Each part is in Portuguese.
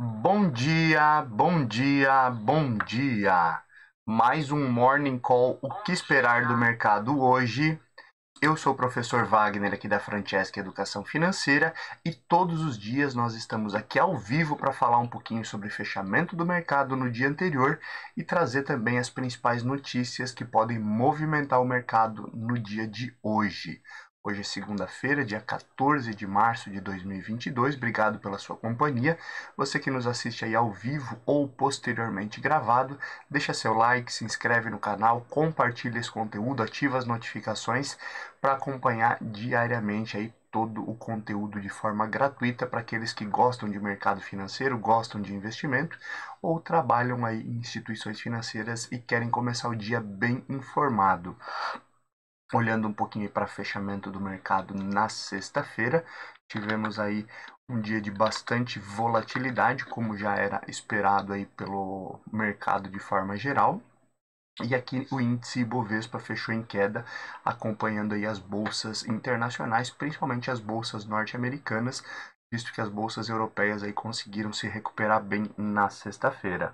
Bom dia, bom dia, bom dia. Mais um Morning Call, o que esperar do mercado hoje? Eu sou o professor Wagner aqui da Francesca Educação Financeira e todos os dias nós estamos aqui ao vivo para falar um pouquinho sobre fechamento do mercado no dia anterior e trazer também as principais notícias que podem movimentar o mercado no dia de hoje. Hoje é segunda-feira, dia 14 de março de 2022. Obrigado pela sua companhia. Você que nos assiste aí ao vivo ou posteriormente gravado, deixa seu like, se inscreve no canal, compartilha esse conteúdo, ativa as notificações para acompanhar diariamente aí todo o conteúdo de forma gratuita para aqueles que gostam de mercado financeiro, gostam de investimento ou trabalham aí em instituições financeiras e querem começar o dia bem informado. Olhando um pouquinho para fechamento do mercado na sexta-feira, tivemos aí um dia de bastante volatilidade, como já era esperado aí pelo mercado de forma geral. E aqui o índice Ibovespa fechou em queda, acompanhando aí as bolsas internacionais, principalmente as bolsas norte-americanas, visto que as bolsas europeias aí conseguiram se recuperar bem na sexta-feira.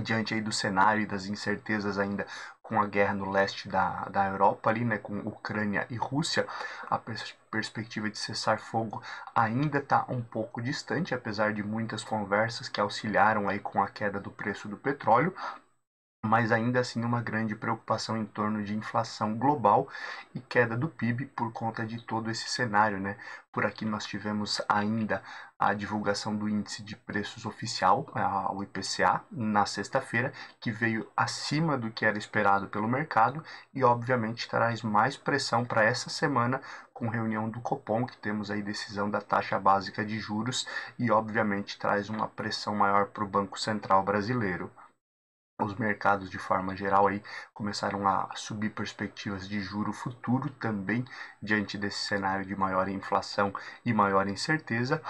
Diante aí do cenário e das incertezas ainda com a guerra no leste da Europa ali, né, com Ucrânia e Rússia, a perspectiva de cessar fogo ainda está um pouco distante, apesar de muitas conversas que auxiliaram aí com a queda do preço do petróleo, mas ainda assim uma grande preocupação em torno de inflação global e queda do PIB por conta de todo esse cenário, né? Por aqui nós tivemos ainda a divulgação do índice de preços oficial, o IPCA, na sexta-feira, que veio acima do que era esperado pelo mercado e obviamente traz mais pressão para essa semana com reunião do Copom, que temos aí decisão da taxa básica de juros e obviamente traz uma pressão maior para o Banco Central brasileiro. Os mercados de forma geral aí começaram a subir perspectivas de juro futuro também diante desse cenário de maior inflação e maior incerteza.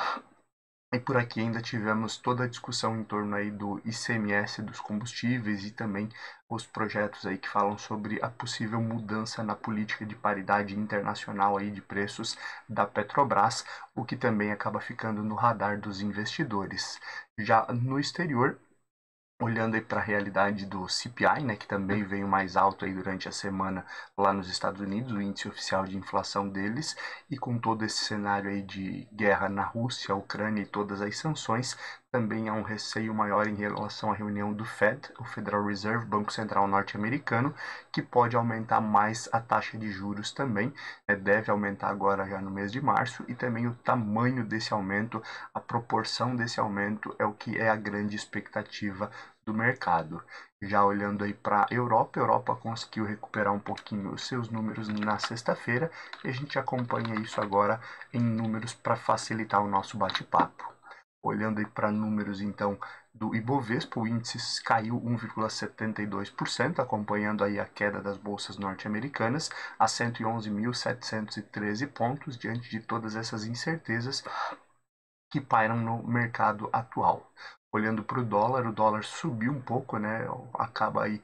E por aqui ainda tivemos toda a discussão em torno aí do ICMS dos combustíveis e também os projetos aí que falam sobre a possível mudança na política de paridade internacional aí de preços da Petrobras, o que também acaba ficando no radar dos investidores. Já no exterior, olhando aí para a realidade do CPI, né, que também veio mais alto aí durante a semana lá nos Estados Unidos, o índice oficial de inflação deles, e com todo esse cenário aí de guerra na Rússia, Ucrânia e todas as sanções, também há um receio maior em relação à reunião do Fed, o Federal Reserve, Banco Central norte-americano, que pode aumentar mais a taxa de juros também, né, deve aumentar agora já no mês de março, e também o tamanho desse aumento, a proporção desse aumento é o que é a grande expectativa do mercado. Já olhando aí para a Europa conseguiu recuperar um pouquinho os seus números na sexta-feira e a gente acompanha isso agora em números para facilitar o nosso bate-papo. Olhando aí para números então do Ibovespa, o índice caiu 1,72%, acompanhando aí a queda das bolsas norte-americanas a 111.713 pontos diante de todas essas incertezas que pairam no mercado atual. Olhando para o dólar subiu um pouco, né? Acaba aí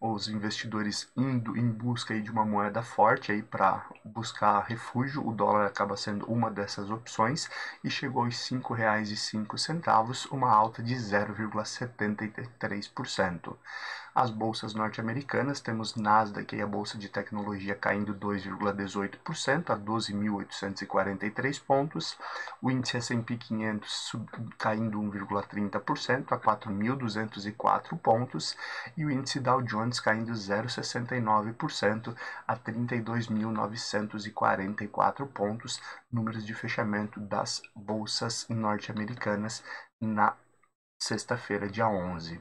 os investidores indo em busca aí de uma moeda forte aí para buscar refúgio. O dólar acaba sendo uma dessas opções e chegou aos R$ 5,05, uma alta de 0,73%. As bolsas norte-americanas, temos Nasdaq, a bolsa de tecnologia, caindo 2,18% a 12.843 pontos, o índice S&P 500 caindo 1,30% a 4.204 pontos e o índice Dow Jones caindo 0,69% a 32.944 pontos, números de fechamento das bolsas norte-americanas na sexta-feira, dia 11.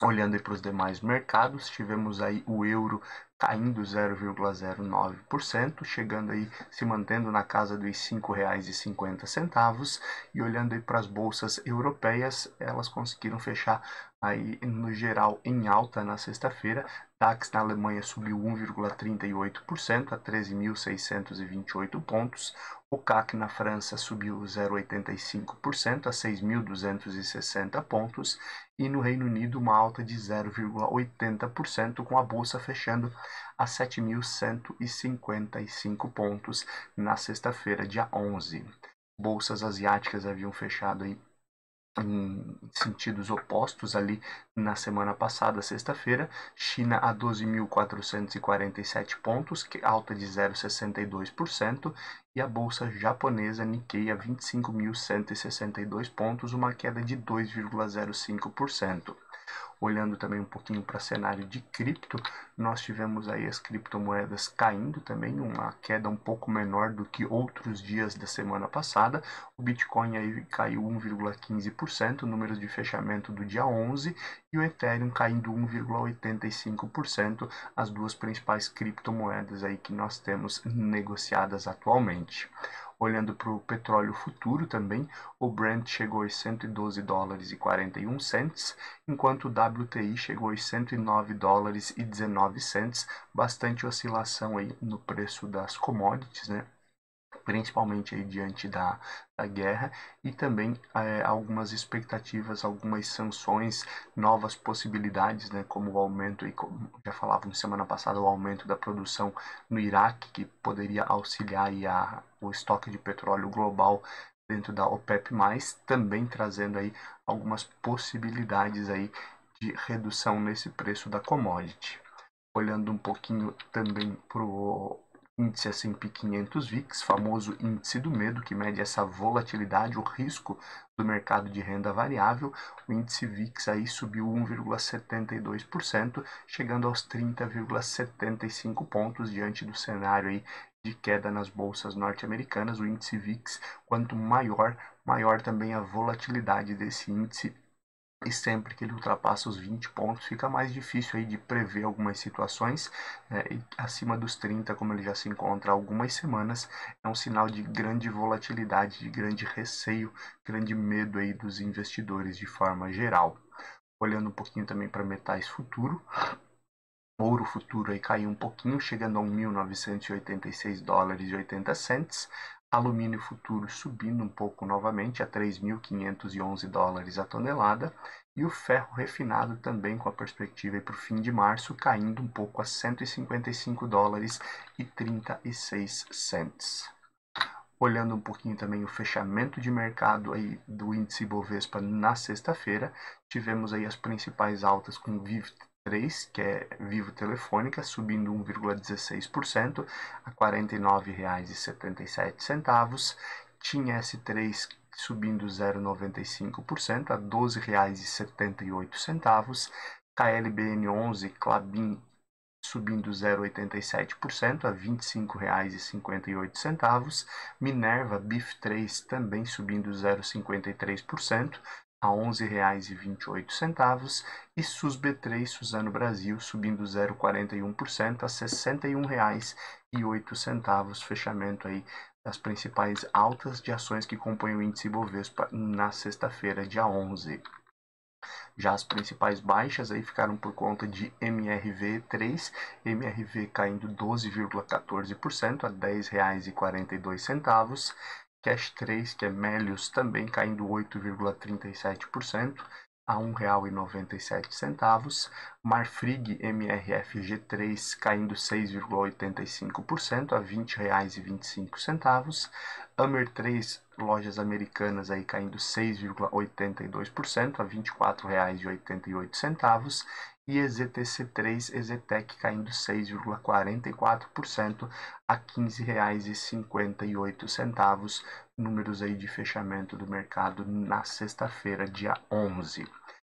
Olhando para os demais mercados, tivemos aí o euro caindo 0,09%, chegando aí, se mantendo na casa dos R$ 5,50. E olhando aí para as bolsas europeias, elas conseguiram fechar aí no geral em alta na sexta-feira. DAX na Alemanha subiu 1,38% a 13.628 pontos. O CAC na França subiu 0,85% a 6.260 pontos. E no Reino Unido uma alta de 0,80%, com a bolsa fechando a 7.155 pontos na sexta-feira, dia 11. bolsas asiáticas haviam fechado aí em sentidos opostos ali na semana passada, sexta-feira. China a 12.447 pontos, que alta de 0,62%, e a bolsa japonesa Nikkei a 25.162 pontos, uma queda de 2,05%. Olhando também um pouquinho para cenário de cripto, nós tivemos aí as criptomoedas caindo também, uma queda um pouco menor do que outros dias da semana passada. O Bitcoin aí caiu 1,15%, números de fechamento do dia 11, e o Ethereum caindo 1,85%, as duas principais criptomoedas aí que nós temos negociadas atualmente. Olhando para o petróleo futuro também, o Brent chegou aos 112 dólares e 41 cents, enquanto o WTI chegou aos 109 dólares e 19 cents, bastante oscilação aí no preço das commodities, né? Principalmente aí diante da guerra, e também algumas expectativas, algumas sanções, novas possibilidades, né, como o aumento, e como já falávamos semana passada, o aumento da produção no Iraque, que poderia auxiliar aí o estoque de petróleo global dentro da OPEP+, também trazendo aí algumas possibilidades aí de redução nesse preço da commodity. Olhando um pouquinho também para o índice S&P 500 VIX, famoso índice do medo, que mede essa volatilidade, o risco do mercado de renda variável. O índice VIX aí subiu 1,72%, chegando aos 30,75 pontos diante do cenário aí de queda nas bolsas norte-americanas. O índice VIX, quanto maior também a volatilidade desse índice, e sempre que ele ultrapassa os 20 pontos, fica mais difícil aí de prever algumas situações, e acima dos 30, como ele já se encontra há algumas semanas, é um sinal de grande volatilidade, de grande receio, grande medo aí dos investidores de forma geral. Olhando um pouquinho também para metais futuro, ouro futuro aí caiu um pouquinho, chegando a 1.986 dólares e 80 cents. Alumínio futuro subindo um pouco novamente a 3.511 dólares a tonelada. E o ferro refinado também com a perspectiva para o fim de março, caindo um pouco a 155 dólares e 36 cents. Olhando um pouquinho também o fechamento de mercado aí do índice Bovespa na sexta-feira, tivemos aí as principais altas com Vivo 3, que é Vivo Telefônica, subindo 1,16% a R$ 49,77. Tinha S3 subindo 0,95% a R$ 12,78. KLBN11 Klabin subindo 0,87% a R$ 25,58. Minerva BIF3 também subindo 0,53% a R$ 11,28. E SUSB3 Suzano Brasil subindo 0,41% a R$ 61,08. Fechamento aí das principais altas de ações que compõem o índice Bovespa na sexta-feira, dia 11. Já as principais baixas aí ficaram por conta de MRV3, MRV caindo 12,14% a R$ 10,42. Cash 3, que é Melius, também caindo 8,37% a R$ 1,97. Marfrig MRFG3 caindo 6,85% a R$ 20,25. Amer 3 lojas americanas aí caindo 6,82% a R$ 24,88. E EZTC3 EZTEC caindo 6,44% a R$ 15,58. Números aí de fechamento do mercado na sexta-feira, dia 11.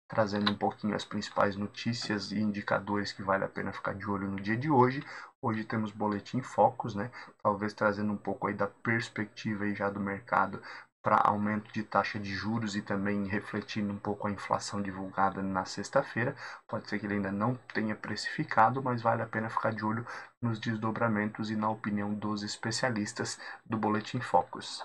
Trazendo um pouquinho as principais notícias e indicadores que vale a pena ficar de olho no dia de hoje. Hoje temos Boletim Focus, né? Talvez trazendo um pouco aí da perspectiva aí já do mercado para aumento de taxa de juros e também refletindo um pouco a inflação divulgada na sexta-feira. Pode ser que ele ainda não tenha precificado, mas vale a pena ficar de olho nos desdobramentos e na opinião dos especialistas do Boletim Focus.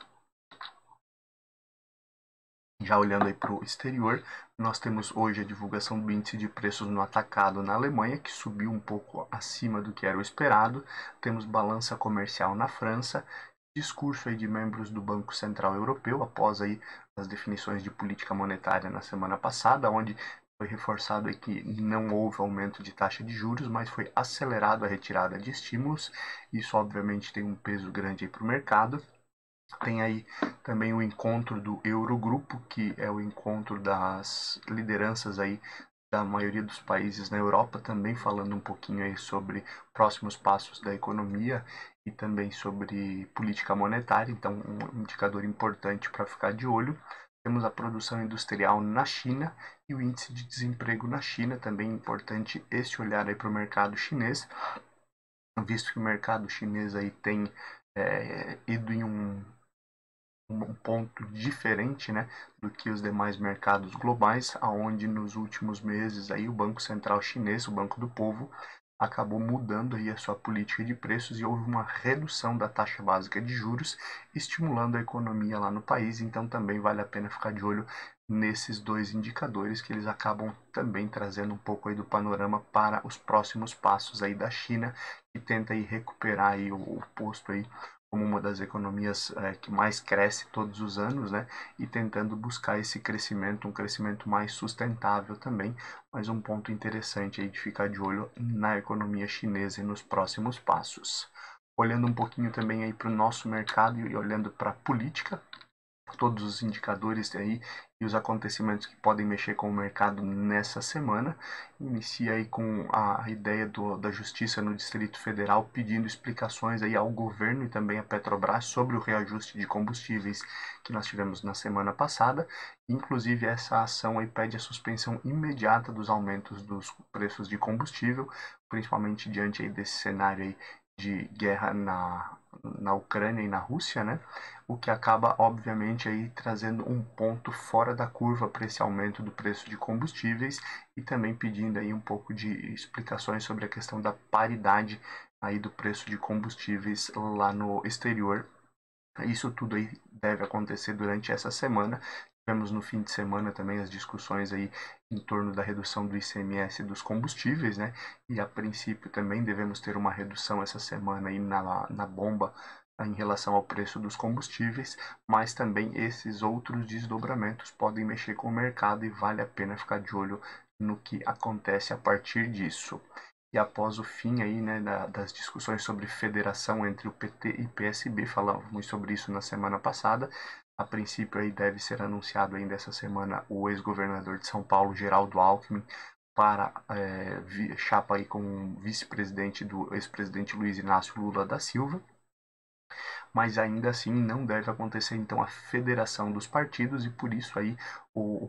Já olhando aí para o exterior, nós temos hoje a divulgação do índice de preços no atacado na Alemanha, que subiu um pouco acima do que era o esperado. Temos balança comercial na França, discurso aí de membros do Banco Central Europeu após aí as definições de política monetária na semana passada, onde foi reforçado aí que não houve aumento de taxa de juros, mas foi acelerado a retirada de estímulos. Isso obviamente tem um peso grande para o mercado. Tem aí também o encontro do Eurogrupo, que é o encontro das lideranças aí da maioria dos países na Europa, também falando um pouquinho aí sobre próximos passos da economia e também sobre política monetária, então um indicador importante para ficar de olho. Temos a produção industrial na China e o índice de desemprego na China, também importante esse olhar aí para o mercado chinês, visto que o mercado chinês aí tem ido em um ponto diferente, né, do que os demais mercados globais, aonde nos últimos meses aí o Banco Central Chinês, o Banco do Povo, acabou mudando aí a sua política de preços e houve uma redução da taxa básica de juros, estimulando a economia lá no país. Então também vale a pena ficar de olho nesses dois indicadores, que eles acabam também trazendo um pouco aí do panorama para os próximos passos aí da China, que tenta aí recuperar aí o posto aí como uma das economias que mais cresce todos os anos, né? E tentando buscar esse crescimento, um crescimento mais sustentável também. Mas um ponto interessante aí de ficar de olho na economia chinesa e nos próximos passos. Olhando um pouquinho também aí para o nosso mercado e olhando para a política, todos os indicadores aí e os acontecimentos que podem mexer com o mercado nessa semana. Inicia aí com a ideia da Justiça no Distrito Federal pedindo explicações aí ao governo e também à Petrobras sobre o reajuste de combustíveis que nós tivemos na semana passada. Inclusive, essa ação aí pede a suspensão imediata dos aumentos dos preços de combustível, principalmente diante aí desse cenário aí de guerra na Ucrânia e na Rússia, né? O que acaba, obviamente, aí trazendo um ponto fora da curva para esse aumento do preço de combustíveis e também pedindo aí um pouco de explicações sobre a questão da paridade aí do preço de combustíveis lá no exterior. Isso tudo aí deve acontecer durante essa semana. Tivemos no fim de semana também as discussões aí em torno da redução do ICMS dos combustíveis, né? E a princípio também devemos ter uma redução essa semana aí na bomba em relação ao preço dos combustíveis, mas também esses outros desdobramentos podem mexer com o mercado e vale a pena ficar de olho no que acontece a partir disso. E após o fim aí, né, das discussões sobre federação entre o PT e PSB, falamos sobre isso na semana passada. A princípio aí deve ser anunciado ainda essa semana o ex-governador de São Paulo, Geraldo Alckmin, para chapa aí com vice-presidente do ex-presidente Luiz Inácio Lula da Silva. Mas ainda assim não deve acontecer então a federação dos partidos e por isso aí o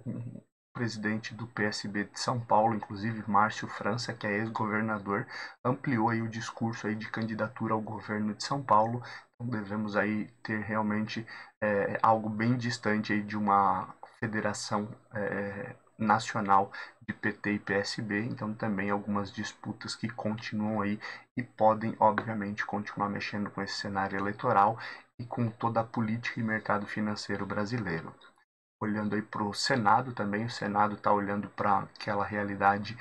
presidente do PSB de São Paulo, inclusive Márcio França, que é ex-governador, ampliou aí o discurso aí de candidatura ao governo de São Paulo. Então devemos aí ter realmente algo bem distante aí de uma federação nacional de PT e PSB, então também algumas disputas que continuam aí e podem, obviamente, continuar mexendo com esse cenário eleitoral e com toda a política e mercado financeiro brasileiro. Olhando aí para o Senado também, o Senado está olhando para aquela realidade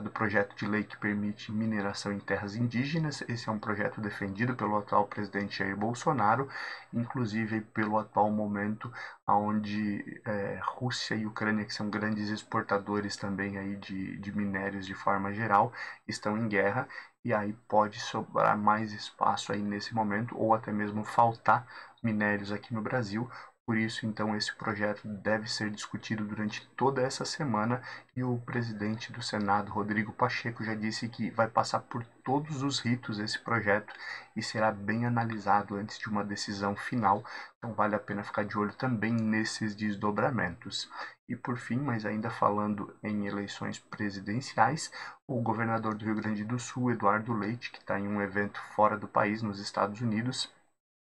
do projeto de lei que permite mineração em terras indígenas. Esse é um projeto defendido pelo atual presidente Jair Bolsonaro, inclusive pelo atual momento onde Rússia e Ucrânia, que são grandes exportadores também aí de minérios de forma geral, estão em guerra e aí pode sobrar mais espaço aí nesse momento ou até mesmo faltar minérios aqui no Brasil. Por isso, então, esse projeto deve ser discutido durante toda essa semana e o presidente do Senado, Rodrigo Pacheco, já disse que vai passar por todos os ritos esse projeto e será bem analisado antes de uma decisão final. Então, vale a pena ficar de olho também nesses desdobramentos. E por fim, mas ainda falando em eleições presidenciais, o governador do Rio Grande do Sul, Eduardo Leite, que está em um evento fora do país, nos Estados Unidos,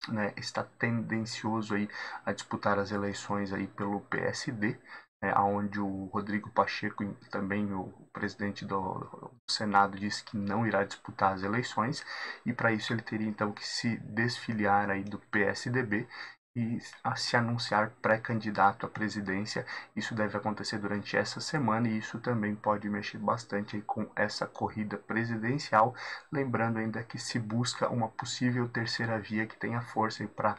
né, está tendencioso aí a disputar as eleições aí pelo PSD, onde o Rodrigo Pacheco, também o presidente do Senado, disse que não irá disputar as eleições e para isso ele teria então que se desfiliar aí do PSDB e a se anunciar pré-candidato à presidência. Isso deve acontecer durante essa semana e isso também pode mexer bastante aí com essa corrida presidencial. Lembrando ainda que se busca uma possível terceira via que tenha força para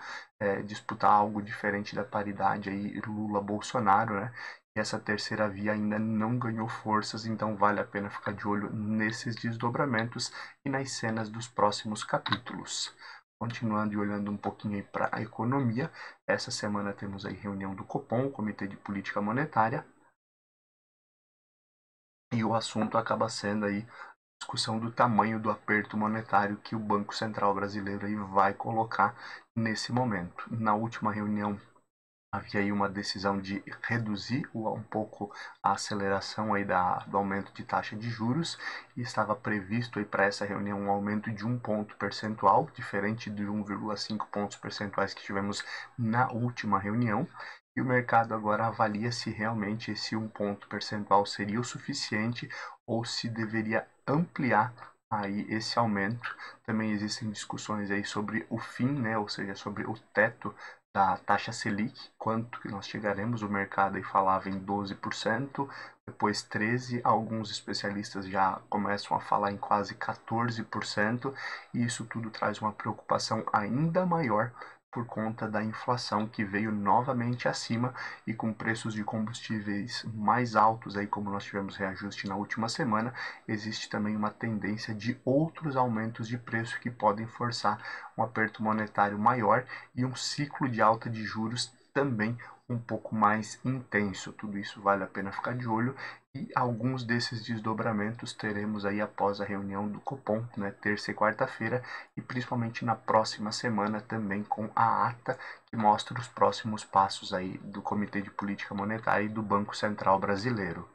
disputar algo diferente da paridade aí Lula-Bolsonaro, né? E essa terceira via ainda não ganhou forças, então vale a pena ficar de olho nesses desdobramentos e nas cenas dos próximos capítulos. Continuando e olhando um pouquinho aí para a economia, essa semana temos aí reunião do Copom, Comitê de Política Monetária, e o assunto acaba sendo aí discussão do tamanho do aperto monetário que o Banco Central brasileiro aí vai colocar nesse momento. Na última reunião havia aí uma decisão de reduzir um pouco a aceleração aí do aumento de taxa de juros e estava previsto aí para essa reunião um aumento de 1 ponto percentual, diferente de 1,5 pontos percentuais que tivemos na última reunião. E o mercado agora avalia se realmente esse 1 ponto percentual seria o suficiente ou se deveria ampliar aí esse aumento. Também existem discussões aí sobre o fim, né, ou seja, sobre o teto da taxa Selic, quanto que nós chegaremos, o mercado aí falava em 12%, depois 13%, alguns especialistas já começam a falar em quase 14%, e isso tudo traz uma preocupação ainda maior por conta da inflação que veio novamente acima e com preços de combustíveis mais altos, aí como nós tivemos reajuste na última semana, existe também uma tendência de outros aumentos de preço que podem forçar um aperto monetário maior e um ciclo de alta de juros também um pouco mais intenso. Tudo isso vale a pena ficar de olho e alguns desses desdobramentos teremos aí após a reunião do Copom, né, terça e quarta-feira, e principalmente na próxima semana também com a ata que mostra os próximos passos aí do Comitê de Política Monetária e do Banco Central Brasileiro.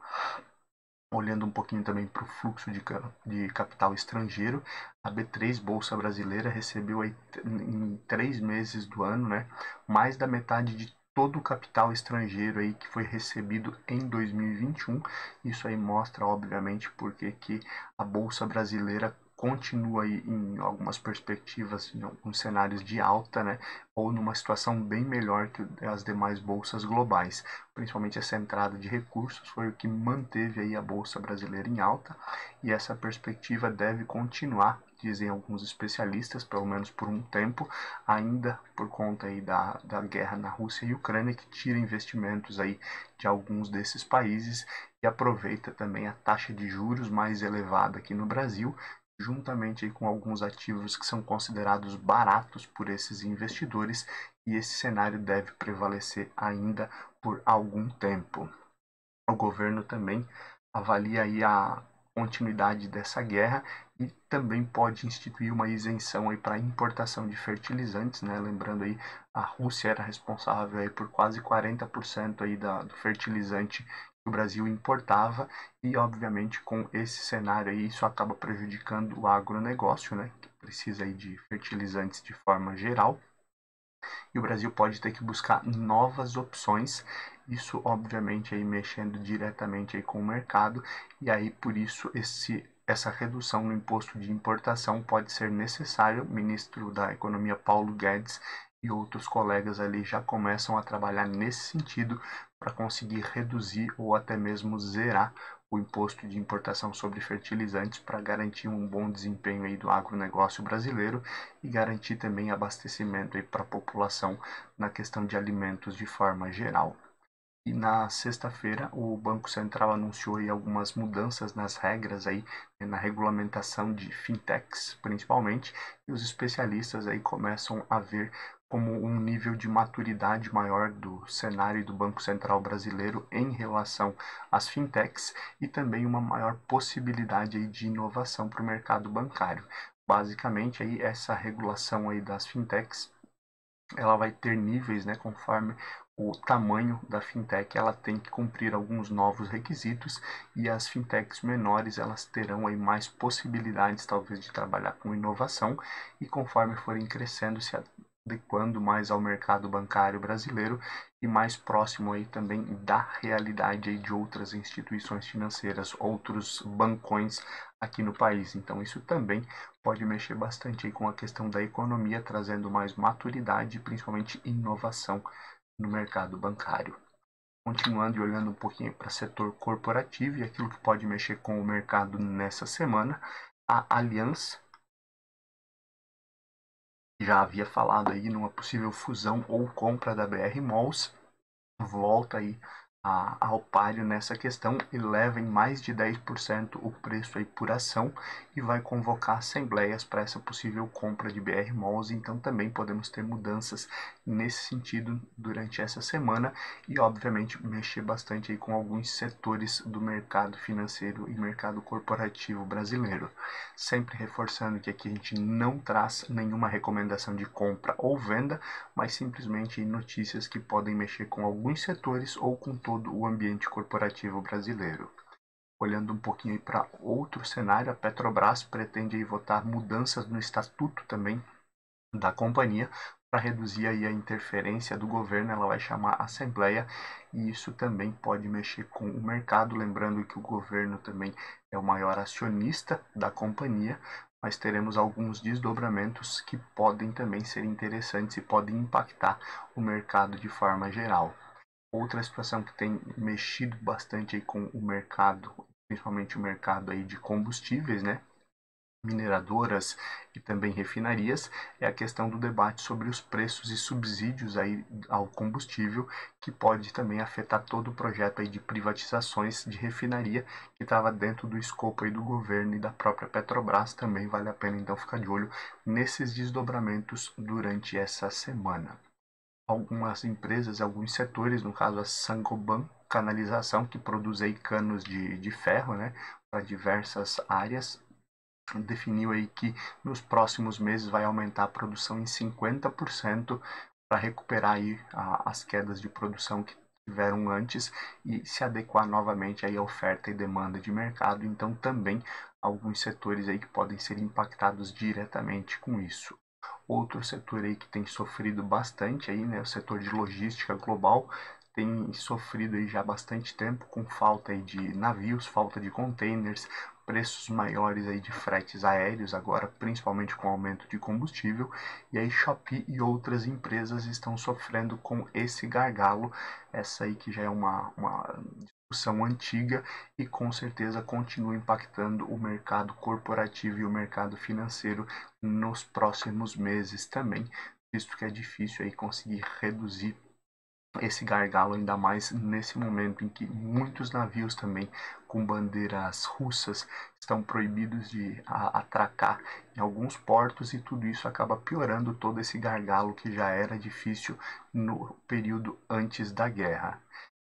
Olhando um pouquinho também para o fluxo de capital estrangeiro, a B3 Bolsa Brasileira recebeu aí, em 3 meses do ano, né, mais da metade de todo o capital estrangeiro aí que foi recebido em 2021. Isso aí mostra, obviamente, porque que a Bolsa Brasileira continua aí em algumas perspectivas, em alguns cenários de alta, né, ou numa situação bem melhor que as demais bolsas globais. Principalmente essa entrada de recursos foi o que manteve aí a bolsa brasileira em alta, e essa perspectiva deve continuar, dizem alguns especialistas, pelo menos por um tempo, ainda por conta aí da guerra na Rússia e Ucrânia, que tira investimentos aí de alguns desses países e aproveita também a taxa de juros mais elevada aqui no Brasil, juntamente aí com alguns ativos que são considerados baratos por esses investidores, e esse cenário deve prevalecer ainda por algum tempo. O governo também avalia aí a continuidade dessa guerra e também pode instituir uma isenção aí para importação de fertilizantes, né? Lembrando aí, a Rússia era responsável aí por quase 40% aí do fertilizante que o Brasil importava, e obviamente com esse cenário aí isso acaba prejudicando o agronegócio, né, que precisa aí de fertilizantes de forma geral, e o Brasil pode ter que buscar novas opções, isso obviamente aí mexendo diretamente aí com o mercado, e aí por isso essa redução no imposto de importação pode ser necessário. O ministro da Economia Paulo Guedes e outros colegas ali já começam a trabalhar nesse sentido para conseguir reduzir ou até mesmo zerar o imposto de importação sobre fertilizantes para garantir um bom desempenho aí do agronegócio brasileiro e garantir também abastecimento aí para a população na questão de alimentos de forma geral. E na sexta-feira, o Banco Central anunciou aí algumas mudanças nas regras aí, na regulamentação de fintechs, principalmente, e os especialistas aí começam a ver como um nível de maturidade maior do cenário do Banco Central brasileiro em relação às fintechs e também uma maior possibilidade aí de inovação para o mercado bancário. Basicamente, aí, essa regulação aí das fintechs, ela vai ter níveis, né, conforme o tamanho da fintech, ela tem que cumprir alguns novos requisitos, e as fintechs menores elas terão aí mais possibilidades talvez de trabalhar com inovação, e conforme forem crescendo, se adequando mais ao mercado bancário brasileiro e mais próximo aí também da realidade aí de outras instituições financeiras, outros bancões aqui no país. Então isso também pode mexer bastante aí com a questão da economia, trazendo mais maturidade e principalmente inovação no mercado bancário. Continuando e olhando um pouquinho para o setor corporativo e aquilo que pode mexer com o mercado nessa semana, a Allianz já havia falado aí numa possível fusão ou compra da BR Malls, volta aí ao páreo nessa questão e leva em mais de 10% o preço aí por ação e vai convocar assembleias para essa possível compra de BR Malls, então também podemos ter mudanças nesse sentido durante essa semana e obviamente mexer bastante aí com alguns setores do mercado financeiro e mercado corporativo brasileiro. Sempre reforçando que aqui a gente não traz nenhuma recomendação de compra ou venda, mas simplesmente notícias que podem mexer com alguns setores ou com todo o ambiente corporativo brasileiro. Olhando um pouquinho para outro cenário, a Petrobras pretende votar mudanças no estatuto também da companhia para reduzir aí a interferência do governo. Ela vai chamar a Assembleia e isso também pode mexer com o mercado, lembrando que o governo também é o maior acionista da companhia, mas teremos alguns desdobramentos que podem também ser interessantes e podem impactar o mercado de forma geral. Outra situação que tem mexido bastante aí com o mercado, principalmente o mercado aí de combustíveis, né? Mineradoras e também refinarias, é a questão do debate sobre os preços e subsídios aí ao combustível, que pode também afetar todo o projeto aí de privatizações de refinaria que estava dentro do escopo aí do governo e da própria Petrobras. Também vale a pena então ficar de olho nesses desdobramentos durante essa semana. Algumas empresas, alguns setores, no caso a Saint-Gobain Canalização, que produz aí canos de ferro, né, para diversas áreas, definiu aí que nos próximos meses vai aumentar a produção em 50% para recuperar aí as quedas de produção que tiveram antes e se adequar novamente aí à oferta e demanda de mercado. Então também alguns setores aí que podem ser impactados diretamente com isso. Outro setor aí que tem sofrido bastante aí, né, o setor de logística global, tem sofrido aí já há bastante tempo com falta aí de navios, falta de containers, preços maiores aí de fretes aéreos agora, principalmente com o aumento de combustível, e aí Shopee e outras empresas estão sofrendo com esse gargalo, essa aí que já é uma discussão antiga e com certeza continua impactando o mercado corporativo e o mercado financeiro nos próximos meses também, visto que é difícil aí conseguir reduzir esse gargalo, ainda mais nesse momento em que muitos navios também com bandeiras russas estão proibidos de atracar em alguns portos e tudo isso acaba piorando todo esse gargalo que já era difícil no período antes da guerra.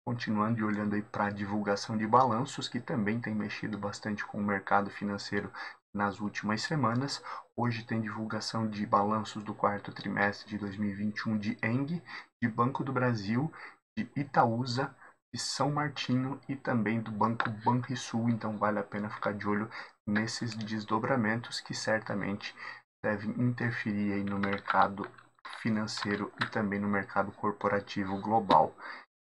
Continuando e olhando aí para a divulgação de balanços, que também tem mexido bastante com o mercado financeiro nas últimas semanas. Hoje tem divulgação de balanços do quarto trimestre de 2021 de ENGIE, de Banco do Brasil, de Itaúsa, de São Martinho e também do Banco Banrisul. Então vale a pena ficar de olho nesses desdobramentos que certamente devem interferir aí no mercado financeiro e também no mercado corporativo global.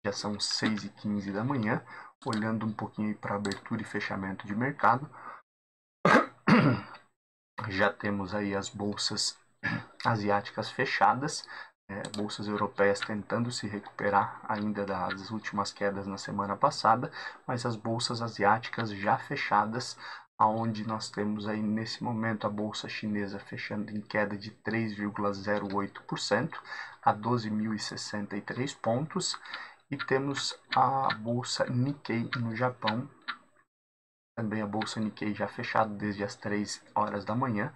Já são 6h15 da manhã, olhando um pouquinho para abertura e fechamento de mercado. Já temos aí as bolsas asiáticas fechadas, bolsas europeias tentando se recuperar ainda das últimas quedas na semana passada, mas as bolsas asiáticas já fechadas, aonde nós temos aí nesse momento a bolsa chinesa fechando em queda de 3,08% a 12.063 pontos, e temos a bolsa Nikkei no Japão, também a bolsa Nikkei já fechada desde as 3 horas da manhã,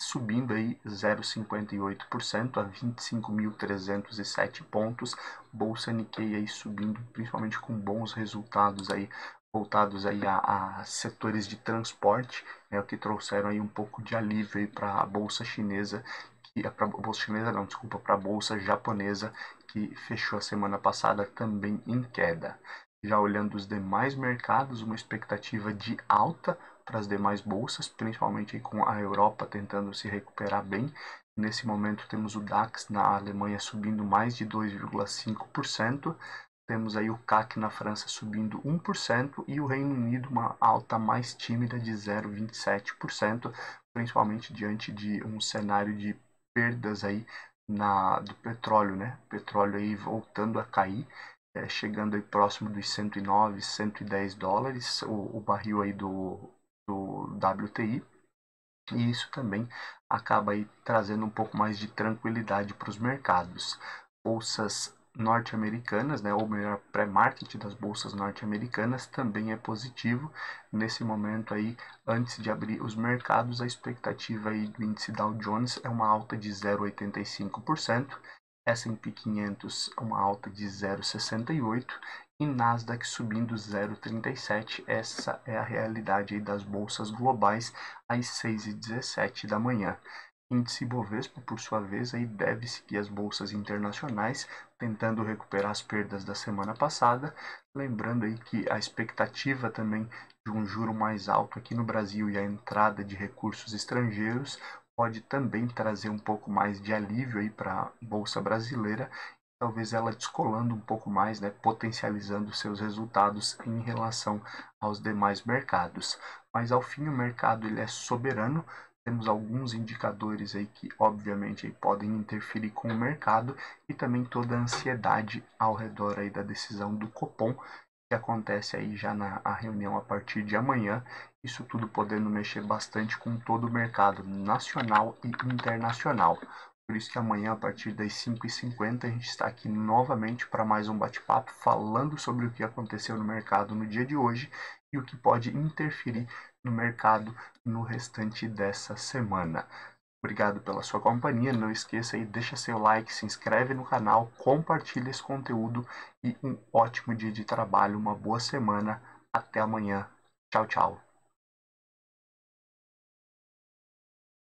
subindo aí 0,58% a 25.307 pontos. Bolsa Nikkei aí subindo, principalmente com bons resultados aí voltados aí a setores de transporte, né, o que trouxeram aí um pouco de alívio para a bolsa chinesa, para a bolsa japonesa, que fechou a semana passada também em queda. Já olhando os demais mercados, uma expectativa de alta para as demais bolsas, principalmente com a Europa tentando se recuperar bem. Nesse momento temos o DAX na Alemanha subindo mais de 2,5%, temos aí o CAC na França subindo 1% e o Reino Unido uma alta mais tímida de 0,27%, principalmente diante de um cenário de perdas aí do petróleo, né? O petróleo aí voltando a cair, chegando aí próximo dos 109, 110 dólares, o barril aí do WTI, e isso também acaba aí trazendo um pouco mais de tranquilidade para os mercados. Bolsas norte-americanas, né, ou melhor, pré-market das bolsas norte-americanas também é positivo. Nesse momento aí, antes de abrir os mercados, a expectativa aí do índice Dow Jones é uma alta de 0,85%, S&P 500 uma alta de 0,68% e Nasdaq subindo 0,37%. Essa é a realidade aí das bolsas globais às 6h17 da manhã. Índice Bovespa, por sua vez, aí deve seguir as bolsas internacionais, tentando recuperar as perdas da semana passada. Lembrando aí que a expectativa também de um juro mais alto aqui no Brasil e a entrada de recursos estrangeiros pode também trazer um pouco mais de alívio aí para a bolsa brasileira, talvez ela descolando um pouco mais, né, potencializando seus resultados em relação aos demais mercados. Mas ao fim o mercado ele é soberano. Temos alguns indicadores aí que obviamente aí podem interferir com o mercado e também toda a ansiedade ao redor aí da decisão do Copom, que acontece aí já na reunião a partir de amanhã. Isso tudo podendo mexer bastante com todo o mercado nacional e internacional. Por isso que amanhã, a partir das 5h50, a gente está aqui novamente para mais um bate-papo falando sobre o que aconteceu no mercado no dia de hoje e o que pode interferir no mercado no restante dessa semana. Obrigado pela sua companhia, não esqueça aí, deixa seu like, se inscreve no canal, compartilha esse conteúdo e um ótimo dia de trabalho, uma boa semana, até amanhã, tchau, tchau.